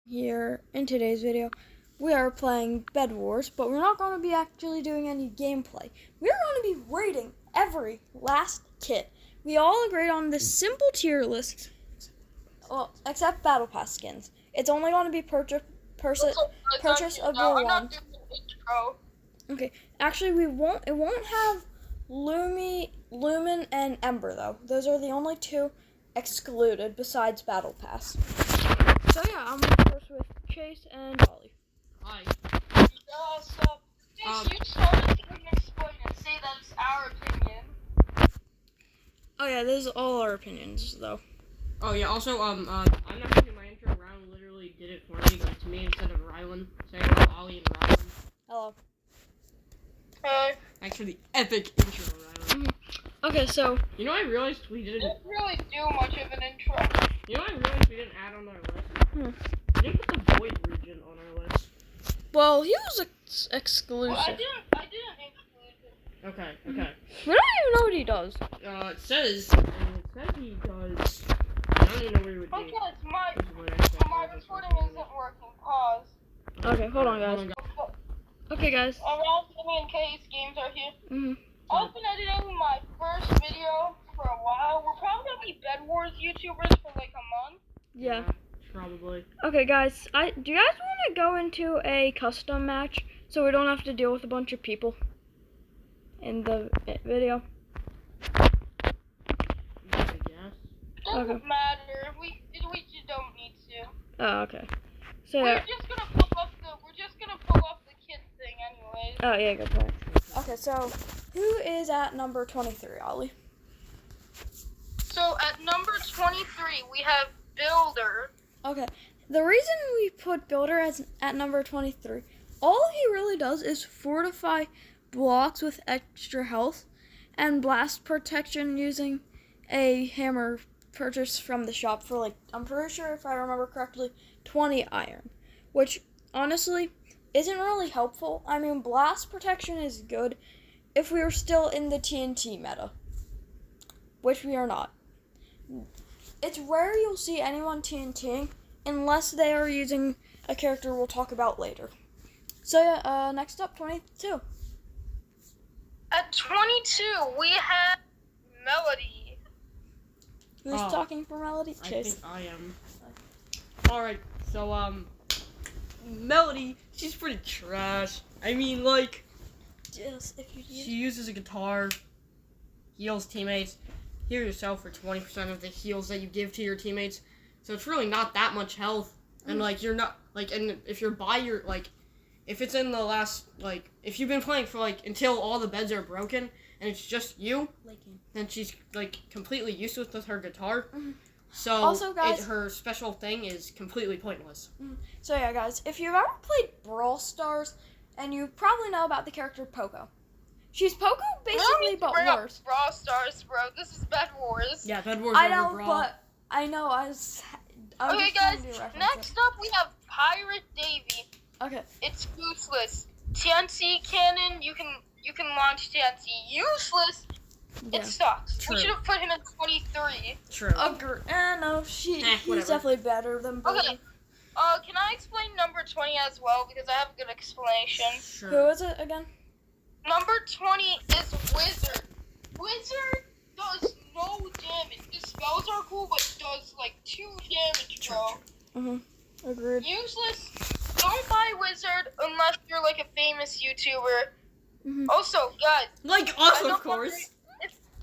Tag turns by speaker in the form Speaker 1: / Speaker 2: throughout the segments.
Speaker 1: Here in today's video, we are playing Bed Wars, but we're not going to be actually doing any gameplay. We're going to be rating every last kit. We all agreed on this simple tier list, well, except Battle Pass skins. It's only going to be purchase of your one. Okay, actually it won't have Lumen and Ember though. Those are the only two excluded besides Battle Pass. So yeah, I'm first with Chase and Ollie.
Speaker 2: Hi.
Speaker 3: So, Chase, you told us to explain and say that's our opinion.
Speaker 1: Oh yeah, this is all our opinions though.
Speaker 2: Oh yeah, also, I'm not gonna do my intro. Rylan literally did it for me, but to me instead of Rylan. Say hello, Ollie and Rylan.
Speaker 1: Hello.
Speaker 2: Thanks for the epic intro, Rylan.
Speaker 1: Okay, so
Speaker 2: You know, I realized we didn't
Speaker 3: really do much of an intro.
Speaker 2: You know, I realized we didn't add on our list. We didn't put the Void region on our list.
Speaker 1: well, he was exclusive.
Speaker 3: Well, I didn't include him.
Speaker 2: Okay.
Speaker 1: We don't even know what he does.
Speaker 2: It says he does. I don't even know where he would be.
Speaker 3: Okay, my recording isn't working. Pause.
Speaker 1: Okay, hold on, guys. Okay, guys.
Speaker 3: Around me and Kay's games are here.
Speaker 1: Mhm.
Speaker 3: I've been editing my first video for a while. We're probably gonna be Bed Wars YouTubers for like a month.
Speaker 1: Yeah.
Speaker 2: Probably.
Speaker 1: Okay, guys. Do you guys want to go into a custom match so we don't have to deal with a bunch of people in the video?
Speaker 2: I guess.
Speaker 3: Doesn't matter. We just don't need to.
Speaker 1: Oh, okay. So
Speaker 3: We're just gonna pull up the kid thing anyways.
Speaker 1: oh yeah, good point. Okay, so who is at number 23, Ollie?
Speaker 3: So at number 23 we have Builder.
Speaker 1: Okay, the reason we put Builder at number 23, all he really does is fortify blocks with extra health and blast protection using a hammer purchased from the shop for like, I'm pretty sure if I remember correctly, 20 iron, which honestly isn't really helpful. I mean, blast protection is good if we were still in the TNT meta, which we are not. It's rare you'll see anyone TNTing unless they are using a character we'll talk about later. So yeah, next up, 22.
Speaker 3: At 22 we have Melody.
Speaker 1: Who's talking for Melody?
Speaker 2: I
Speaker 1: Chase.
Speaker 2: think I am. Alright, so, Melody, she's pretty trash. I mean, like,
Speaker 1: Just if you
Speaker 2: she uses a guitar, heals teammates, heal yourself for 20% of the heals that you give to your teammates. So it's really not that much health. And, like, you're not, like, and if you're by your, like, if it's in the last, like, if you've been playing for, like, until all the beds are broken and it's just you, then she's, like, completely useless with her guitar. So
Speaker 1: Also, guys,
Speaker 2: her special thing is completely pointless.
Speaker 1: So yeah, guys, if you've ever played Brawl Stars, and you probably know about the character Poco. She's Poco basically, but worse.
Speaker 3: Brawl Stars, bro. This is Bed Wars.
Speaker 2: Yeah, Bed Wars
Speaker 1: I
Speaker 2: over
Speaker 1: know,
Speaker 2: Brawl.
Speaker 1: but I know I was
Speaker 3: Okay,
Speaker 1: just
Speaker 3: guys.
Speaker 1: trying to do references.
Speaker 3: Next up, we have Pirate Davy.
Speaker 1: Okay.
Speaker 3: It's useless. TNT cannon. You can launch TNT. Useless.
Speaker 1: Yeah.
Speaker 3: It sucks.
Speaker 2: True.
Speaker 3: We should have put him at 23.
Speaker 2: True.
Speaker 1: No, he's
Speaker 2: whatever.
Speaker 1: definitely better than Brody.
Speaker 3: Okay. Can I explain number 20 as well because I have a good explanation.
Speaker 2: Sure.
Speaker 1: Who is it again?
Speaker 3: Number 20 is Wizard. Wizard does no damage. His spells are cool, but does like 2 damage, bro.
Speaker 1: Agreed.
Speaker 3: Useless. Don't buy Wizard unless you're like a famous YouTuber. Also, guys,
Speaker 2: Like
Speaker 3: I
Speaker 2: us,
Speaker 3: don't
Speaker 2: of course.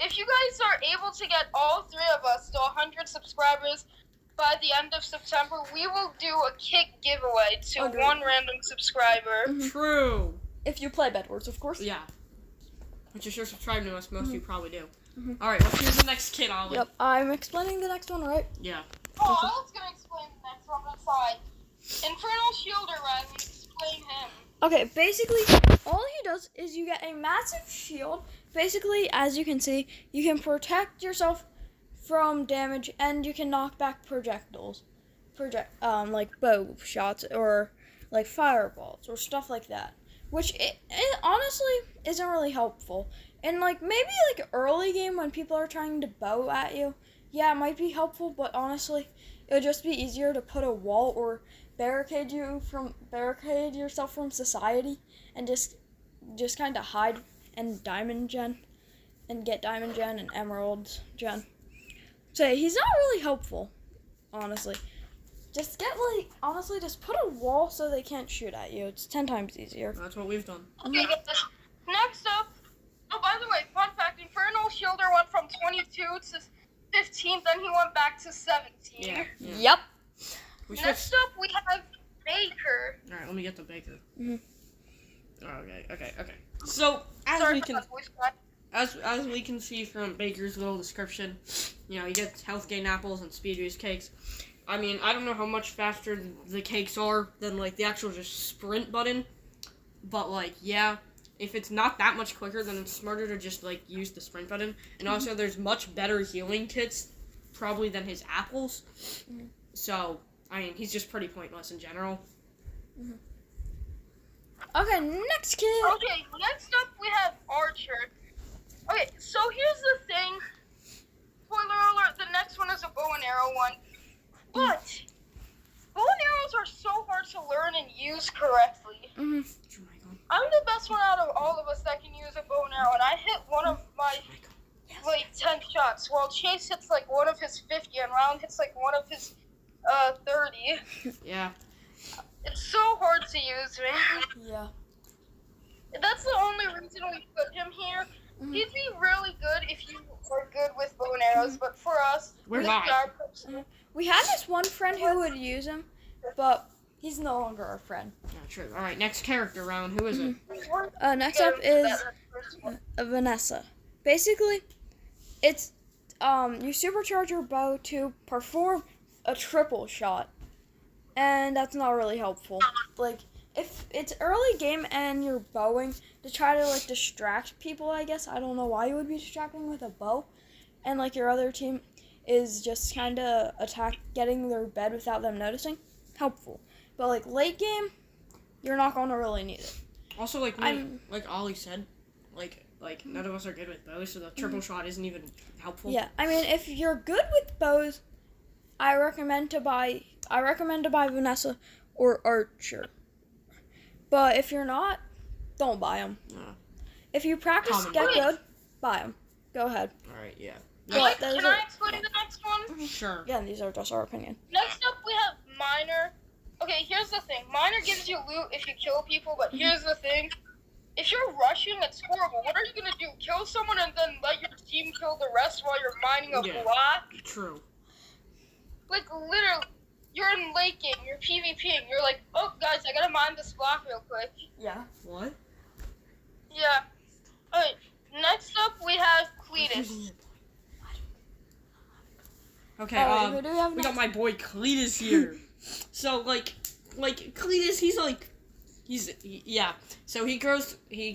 Speaker 3: if you guys are able to get all 3 of us to 100 subscribers by the end of September, we will do a kick giveaway to
Speaker 1: Agreed.
Speaker 3: one random subscriber.
Speaker 2: True.
Speaker 1: If you play Bed Wars, of course.
Speaker 2: Yeah. But you're sure subscribed to us. Most of you probably do. Alright, let's hear the next kid, Ollie.
Speaker 1: Yep, I'm explaining the next one, right?
Speaker 2: Yeah.
Speaker 3: Oh, I was gonna explain the next one, but sorry. Infernal Shielder, Ryan, explain him.
Speaker 1: Okay, basically, all he does is you get a massive shield. Basically, as you can see, you can protect yourself from damage, and you can knock back projectiles. Like bow shots, or like fireballs, or stuff like that. Which, it honestly isn't really helpful. And, like, maybe, like, early game when people are trying to bow at you, yeah, it might be helpful, but honestly, it would just be easier to put a wall or barricade yourself from society and just kind of hide and diamond gen and get diamond gen and emerald gen. So he's not really helpful, honestly. Just just put a wall so they can't shoot at you. It's 10 times easier.
Speaker 2: That's what we've done.
Speaker 3: Okay, guys. Next up. Oh, by the way, fun fact: Infernal Shielder went from 22 to 15, then he went back to 17.
Speaker 2: Yeah.
Speaker 1: Yep.
Speaker 2: We
Speaker 3: Next
Speaker 2: switched.
Speaker 3: up, we have Baker.
Speaker 2: All right, let me get the Baker.
Speaker 1: Mhm.
Speaker 2: Okay. So
Speaker 3: Sorry for that voice crack.
Speaker 2: as we can see from Baker's little description, you know, he gets health gain apples and speed boost cakes. I mean, I don't know how much faster the cakes are than like the actual just sprint button, but like yeah, if it's not that much quicker, then it's smarter to just like use the sprint button. And also, there's much better healing kits probably than his apples. So I mean, he's just pretty pointless in general.
Speaker 1: Okay, next kid.
Speaker 3: Okay, next up we have Archer. Okay, so here's the thing. Spoiler alert, the next one is a bow and arrow one. But bow and arrows are so hard to learn and use correctly.
Speaker 1: Mm-hmm.
Speaker 2: Oh my god.
Speaker 3: I'm the best one out of all of us that can use a bow and arrow, and I hit one of my like 10 shots, while Chase hits like one of his 50, and Round hits like one of his 30.
Speaker 2: Yeah.
Speaker 3: It's so hard to use, man.
Speaker 1: Yeah.
Speaker 3: That's the only reason we put him here. He'd be really good if you were good with bow and arrows, but for us,
Speaker 2: We're
Speaker 3: we
Speaker 2: not.
Speaker 3: are personal.
Speaker 1: We had this one friend who would use him, but he's no longer our friend.
Speaker 2: Yeah, true. All right, next character round. Who is it?
Speaker 1: Next up is Vanessa. Basically, it's you supercharge your bow to perform a triple shot, and that's not really helpful. Like if it's early game and you're bowing to try to like distract people, I guess I don't know why you would be distracting with a bow, and like your other team is just kind of getting their bed without them noticing. Helpful, but like late game, you're not gonna really need it.
Speaker 2: Also, like Ollie said, like none of us are good with bows, so the triple shot isn't even helpful.
Speaker 1: Yeah, I mean, if you're good with bows, I recommend to buy Vanessa or Archer. But if you're not, don't buy them.
Speaker 2: Yeah.
Speaker 1: If you practice,
Speaker 2: Common
Speaker 1: get
Speaker 3: sense.
Speaker 1: good, buy them. Go ahead.
Speaker 2: All right. Yeah.
Speaker 1: But
Speaker 3: Can
Speaker 1: those
Speaker 3: I
Speaker 1: are,
Speaker 3: explain the next one?
Speaker 2: Sure.
Speaker 1: again, these are just our opinion.
Speaker 3: Next up, we have Miner. Okay, here's the thing. Miner gives you loot if you kill people, but here's the thing. If you're rushing, it's horrible. What are you going to do? Kill someone and then let your team kill the rest while you're mining a
Speaker 2: Yeah.
Speaker 3: block?
Speaker 2: True.
Speaker 3: Like, literally, you're in late game, you're PvPing, you're like, oh, guys, I gotta mine this block real quick.
Speaker 1: Yeah.
Speaker 2: What?
Speaker 3: Yeah. Alright, next up, we have Cletus.
Speaker 2: Okay.
Speaker 1: Who do we have
Speaker 2: We
Speaker 1: next?
Speaker 2: got my boy Cletus here. So like Cletus, yeah. So he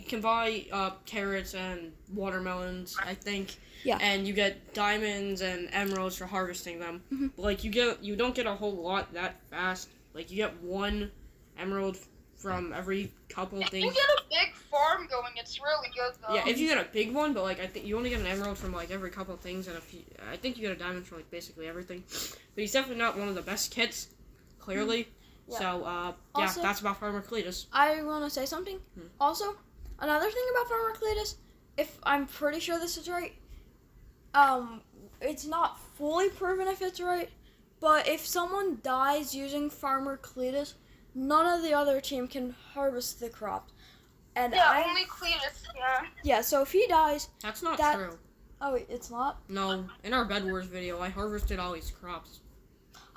Speaker 2: can buy carrots and watermelons, I think.
Speaker 1: Yeah.
Speaker 2: And you get diamonds and emeralds for harvesting them.
Speaker 1: Mhm.
Speaker 2: But like you don't get a whole lot that fast. Like you get one emerald from every couple
Speaker 3: If you
Speaker 2: things.
Speaker 3: get a big farm going, it's really good, though.
Speaker 2: Yeah, if you get a big one, but like I think you only get an emerald from like every couple of things, and I think you get a diamond from like basically everything. But he's definitely not one of the best kits, clearly.
Speaker 1: Yeah.
Speaker 2: So
Speaker 1: Also-
Speaker 2: that's about Farmer Cletus.
Speaker 1: I want to say something. Also, another thing about Farmer Cletus, if I'm pretty sure this is right, it's not fully proven if it's right, but if someone dies using Farmer Cletus, none of the other team can harvest the crops. And
Speaker 3: Yeah, only Cletus, yeah.
Speaker 1: yeah, so if he dies,
Speaker 2: That's not
Speaker 1: that-
Speaker 2: true.
Speaker 1: oh wait, it's not?
Speaker 2: No, in our Bed Wars video, I harvested all these crops.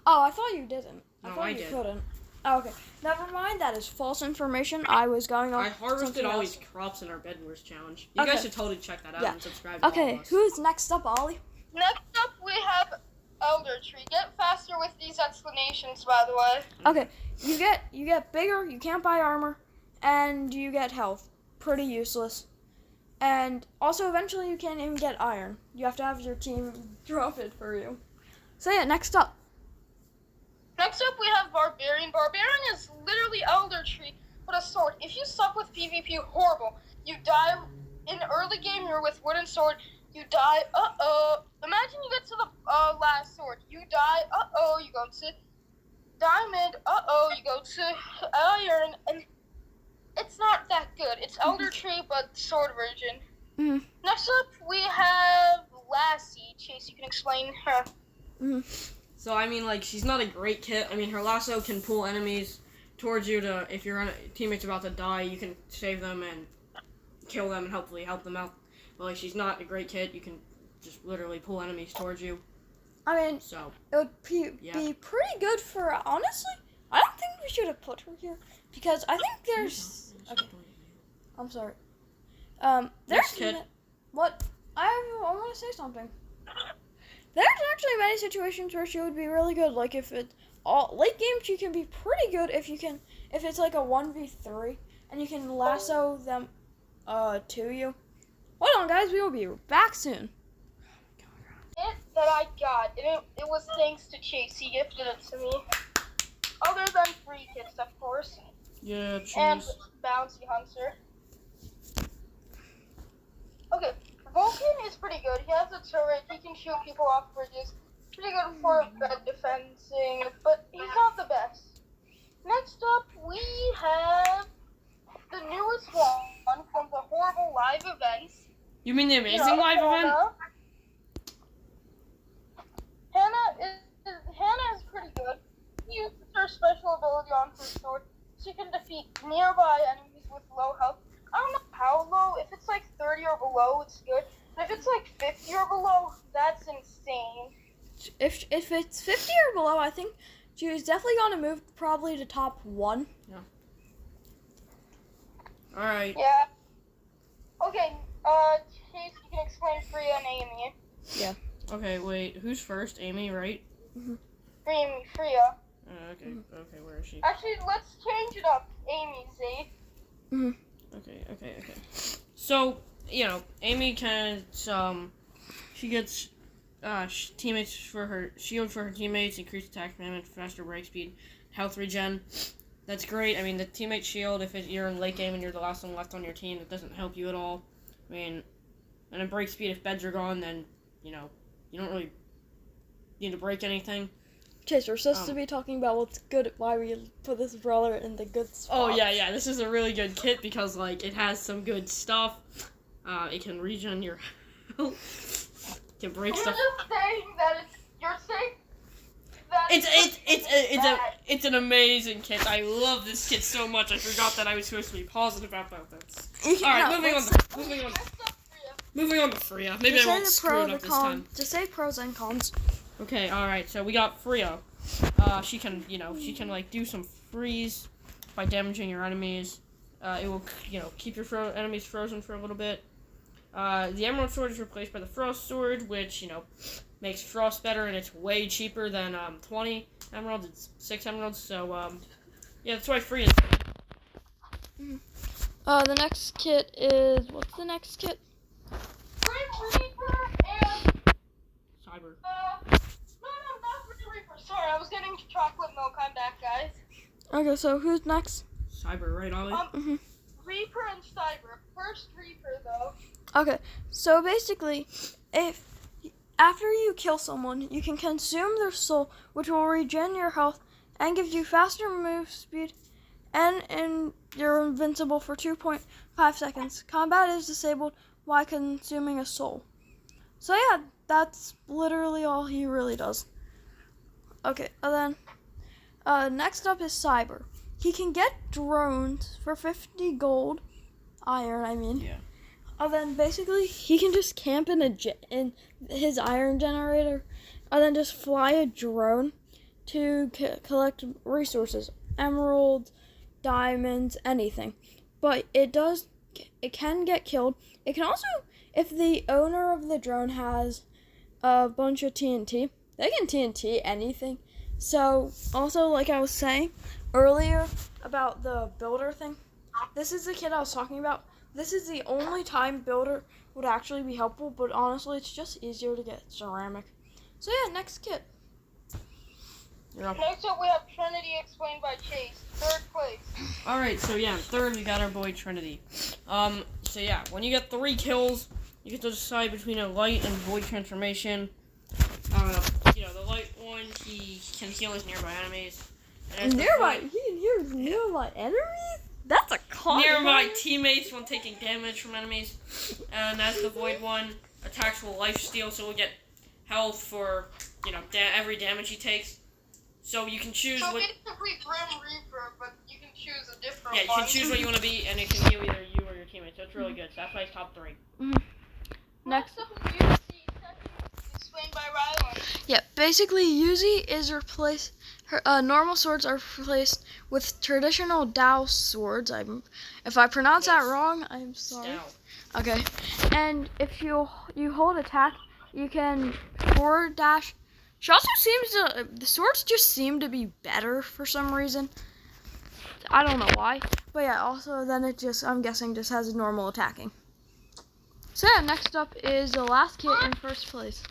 Speaker 1: Oh, I thought you didn't. I
Speaker 2: No,
Speaker 1: thought
Speaker 2: I
Speaker 1: you
Speaker 2: did.
Speaker 1: couldn't. Oh, okay. Never mind, that is false information. I was going on
Speaker 2: I harvested
Speaker 1: something
Speaker 2: all
Speaker 1: else.
Speaker 2: these crops in our Bed Wars challenge. You
Speaker 1: Okay.
Speaker 2: guys should totally check that out
Speaker 1: Yeah.
Speaker 2: and subscribe to all
Speaker 1: Okay,
Speaker 2: of us.
Speaker 1: who's next up, Ollie?
Speaker 3: Next up, we have Elder Tree. Get faster with these explanations, by the way.
Speaker 1: Okay, you get bigger, you can't buy armor, and you get health. Pretty useless. And also eventually you can't even get iron. You have to have your team drop it for you. So yeah, next up.
Speaker 3: Next up, we have Barbarian. Barbarian is literally Elder Tree, but a sword. If you suck with PvP, horrible. You die in early game, you're with wooden sword. You die, uh-oh. Imagine you get to the last sword. You die, uh-oh. You go to Diamond, you go to Iron, and it's not that good. It's Elder Tree, but sword version.
Speaker 1: Mhm.
Speaker 3: Next up, we have Lassie. Chase, you can explain her.
Speaker 2: So, I mean, like, she's not a great kit. I mean, her lasso can pull enemies towards you to, if your teammate's about to die, you can save them and kill them and hopefully help them out. But, like, she's not a great kit. You can just literally pull enemies towards you.
Speaker 1: I mean,
Speaker 2: So,
Speaker 1: it would be pretty good for, honestly, I don't think we should have put her here, because I think there's, okay, I'm sorry. There's,
Speaker 2: Next kid.
Speaker 1: What, I want to say something. There's actually many situations where she would be really good, like if it, late game she can be pretty good if it's like a 1v3, and you can lasso them, to you. Hold on guys, we will be back soon.
Speaker 3: It that I got, and it was thanks to Chase. He gifted it to me. Other than free kits, of course.
Speaker 2: Yeah,
Speaker 3: And
Speaker 2: choose.
Speaker 3: Bouncy Hunter. Okay, Vulcan is pretty good. He has a turret. He can shoot people off bridges. Pretty good for bed defending, but he's not the best. Next up, we have the newest one from the horrible live events.
Speaker 2: You mean the amazing live event?
Speaker 3: Hannah is pretty good. She uses her special ability on her sword. She can defeat nearby enemies with low health. I don't know how low. If it's like 30 or below, it's good. But if it's like 50 or below, that's insane.
Speaker 1: If it's 50 or below, I think she's definitely gonna move probably to top 1.
Speaker 2: Alright.
Speaker 3: Yeah. Okay, Chase, you can explain Freya and Amy.
Speaker 2: Okay, wait. Who's first? Amy, right?
Speaker 3: Freya.
Speaker 2: Okay, where is she?
Speaker 3: Actually, let's change it up. Amy, see?
Speaker 2: Okay. So, you know, Amy can, she gets, teammates for her, shield for her teammates, increased attack damage, faster break speed, health regen. That's great. I mean, the teammate shield, if you're in late game and you're the last one left on your team, it doesn't help you at all. I mean, and in break speed, if beds are gone, then, you know, you don't really need to break anything.
Speaker 1: Chase, we're supposed to be talking about what's good, why we put this brawler in the good spot.
Speaker 2: Oh, yeah, this is a really good kit because, like, it has some good stuff. It can regen your health. Can break
Speaker 3: You're
Speaker 2: stuff.
Speaker 3: just saying that you're saying that
Speaker 2: It's an amazing kit. I love this kit so much. I forgot that I was supposed to be positive about this. Alright, moving on to Freya. Maybe I won't screw it up this time.
Speaker 1: Just say pros and cons.
Speaker 2: Okay, alright, so we got Freya. She can like do some freeze by damaging your enemies. It will, keep your enemies frozen for a little bit. The Emerald Sword is replaced by the Frost Sword, which, makes Frost better, and it's way cheaper than 20 emeralds. It's 6 emeralds, so, yeah, that's why Freya is good.
Speaker 1: The next kit is, what's the next kit?
Speaker 3: Reaper and
Speaker 2: Cyber.
Speaker 3: no, not Reaper. Sorry, I was getting chocolate milk. I'm back, guys.
Speaker 1: Okay, so who's next?
Speaker 2: Cyber, right, Ollie?
Speaker 3: Reaper and Cyber. First Reaper, though.
Speaker 1: Okay, so basically, if after you kill someone, you can consume their soul, which will regen your health and gives you faster move speed, and you're invincible for 2.5 seconds. Combat is disabled while consuming a soul. So yeah, that's literally all he really does. Okay, and then next up is Cyber. He can get drones for 50 gold, iron, I mean.
Speaker 2: Yeah.
Speaker 1: And then basically he can just camp in his iron generator, and then just fly a drone to collect resources, emeralds, diamonds, anything. But it can get killed. It can also, if the owner of the drone has a bunch of TNT, they can TNT anything. So also, like I was saying earlier about the builder thing, this is the kid I was talking about. This is the only time builder would actually be helpful, but honestly, it's just easier to get ceramic. So yeah, next kit.
Speaker 3: Next up, we have Trinity explained by Chase. Third place.
Speaker 2: Alright, so yeah, third we got our boy Trinity. So yeah, when you get 3 kills, you get to decide between a light and void transformation. The light one, he can heal his nearby enemies. And as the
Speaker 1: Nearby,
Speaker 2: void-
Speaker 1: he can hear nearby enemies? That's a con.
Speaker 2: nearby teammates when taking damage from enemies. And as the Void One attacks will life steal, so we'll get health for, every damage he takes. So you can choose
Speaker 3: So
Speaker 2: what...
Speaker 3: basically Grim Reaper, but you can choose a different
Speaker 2: Yeah, you
Speaker 3: one.
Speaker 2: can choose what you want to be, and it can heal either you or your teammates. So it's really good. So that's why it's top 3.
Speaker 1: Next.
Speaker 3: Explained by Rylan.
Speaker 1: Yeah, basically Yuzi is replaced. Her normal swords are replaced with traditional Dao swords. If I pronounce that
Speaker 2: Yes.
Speaker 1: wrong, I'm sorry.
Speaker 2: Now,
Speaker 1: Okay, and if you hold attack, you can forward dash. She also the swords just seem to be better for some reason. I don't know why, but yeah. Also, then I'm guessing just has a normal attacking. So yeah, next up is the last kit in first place.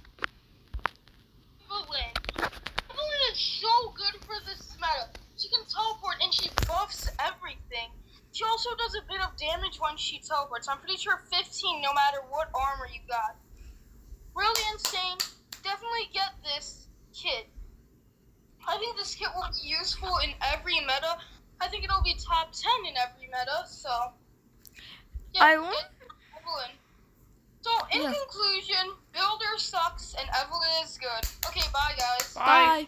Speaker 3: Evelyn. Evelyn is so good for this meta. She can teleport and she buffs everything. She also does a bit of damage when she teleports. I'm pretty sure 15 no matter what armor you got. Really insane. Definitely get this kit. I think this kit will be useful in every meta. I think it'll be top 10 in every meta, so... Yeah,
Speaker 1: I want-
Speaker 3: get Evelyn. So, in
Speaker 1: Yeah.
Speaker 3: conclusion, Builder sucks and Evelyn is good. Okay, bye guys.
Speaker 2: Bye.
Speaker 1: Bye.